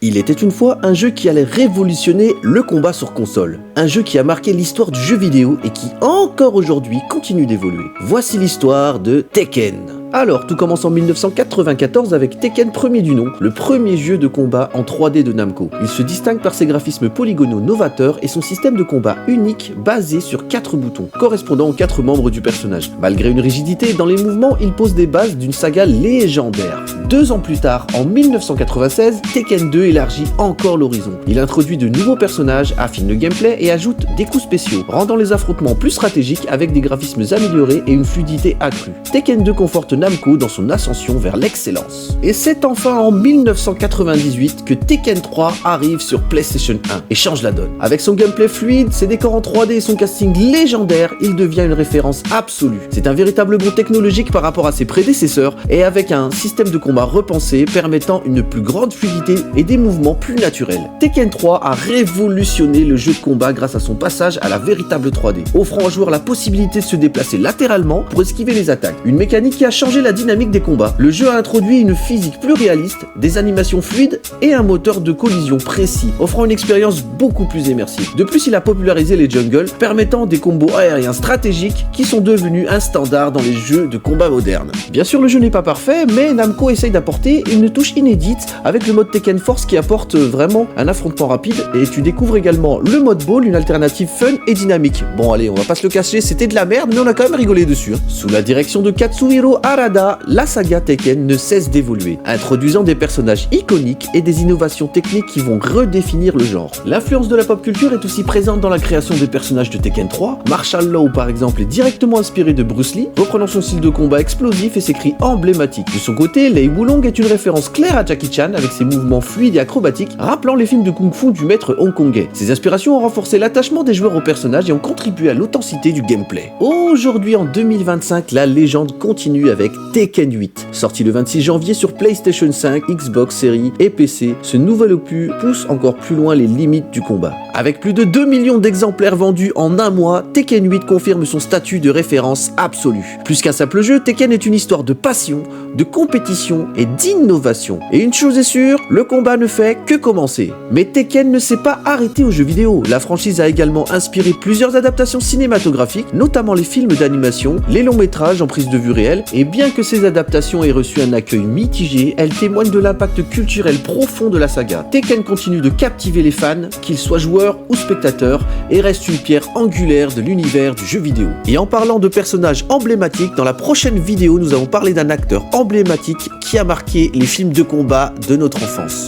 Il était une fois un jeu qui allait révolutionner le combat sur console. Un jeu qui a marqué l'histoire du jeu vidéo et qui, encore aujourd'hui, continue d'évoluer. Voici l'histoire de Tekken. Alors, tout commence en 1994 avec Tekken premier du nom, le premier jeu de combat en 3D de Namco. Il se distingue par ses graphismes polygonaux novateurs et son système de combat unique basé sur 4 boutons, correspondant aux 4 membres du personnage. Malgré une rigidité dans les mouvements, il pose des bases d'une saga légendaire. 2 ans plus tard, en 1996, Tekken 2 élargit encore l'horizon. Il introduit de nouveaux personnages, affine le gameplay et ajoute des coups spéciaux, rendant les affrontements plus stratégiques avec des graphismes améliorés et une fluidité accrue. Tekken 2 conforte Namco dans son ascension vers l'excellence. Et c'est enfin en 1998 que Tekken 3 arrive sur PlayStation 1 et change la donne. Avec son gameplay fluide, ses décors en 3D et son casting légendaire, il devient une référence absolue. C'est un véritable bond technologique par rapport à ses prédécesseurs et avec un système de combat repensé permettant une plus grande fluidité et des mouvements plus naturels. Tekken 3 a révolutionné le jeu de combat grâce à son passage à la véritable 3D, offrant aux joueurs la possibilité de se déplacer latéralement pour esquiver les attaques. Une mécanique qui a changé la dynamique des combats. Le jeu a introduit une physique plus réaliste, des animations fluides et un moteur de collision précis, offrant une expérience beaucoup plus immersive. De plus, il a popularisé les jungles, permettant des combos aériens stratégiques qui sont devenus un standard dans les jeux de combat modernes. Bien sûr, le jeu n'est pas parfait, mais Namco essaye d'apporter une touche inédite avec le mode Tekken Force qui apporte vraiment un affrontement rapide, et tu découvres également le mode Ball, une alternative fun et dynamique. Bon allez, on va pas se le cacher, c'était de la merde, mais on a quand même rigolé dessus. Sous la direction de Katsuhiro Harada, la saga Tekken ne cesse d'évoluer, introduisant des personnages iconiques et des innovations techniques qui vont redéfinir le genre. L'influence de la pop culture est aussi présente dans la création des personnages de Tekken 3. Marshall Law par exemple est directement inspiré de Bruce Lee, reprenant son style de combat explosif et ses cris emblématiques. De son côté, Lei Wulong est une référence claire à Jackie Chan avec ses mouvements fluides et acrobatiques, rappelant les films de kung-fu du maître hongkongais. Ces inspirations ont renforcé l'attachement des joueurs aux personnages et ont contribué à l'authenticité du gameplay. Aujourd'hui en 2025, la légende continue avec Tekken 8. Sorti le 26 janvier sur PlayStation 5, Xbox Series et PC, ce nouvel opus pousse encore plus loin les limites du combat. Avec plus de 2 millions d'exemplaires vendus en un mois, Tekken 8 confirme son statut de référence absolue. Plus qu'un simple jeu, Tekken est une histoire de passion, de compétition et d'innovation. Et une chose est sûre, le combat ne fait que commencer. Mais Tekken ne s'est pas arrêté aux jeux vidéo. La franchise a également inspiré plusieurs adaptations cinématographiques, notamment les films d'animation, les longs métrages en prise de vue réelle, et bien que ces adaptations aient reçu un accueil mitigé, elles témoignent de l'impact culturel profond de la saga. Tekken continue de captiver les fans, qu'ils soient joueurs ou spectateurs, et reste une pierre angulaire de l'univers du jeu vidéo. Et en parlant de personnages emblématiques, dans la prochaine vidéo, nous allons parler d'un acteur emblématique qui a marqué les films de combat de notre enfance.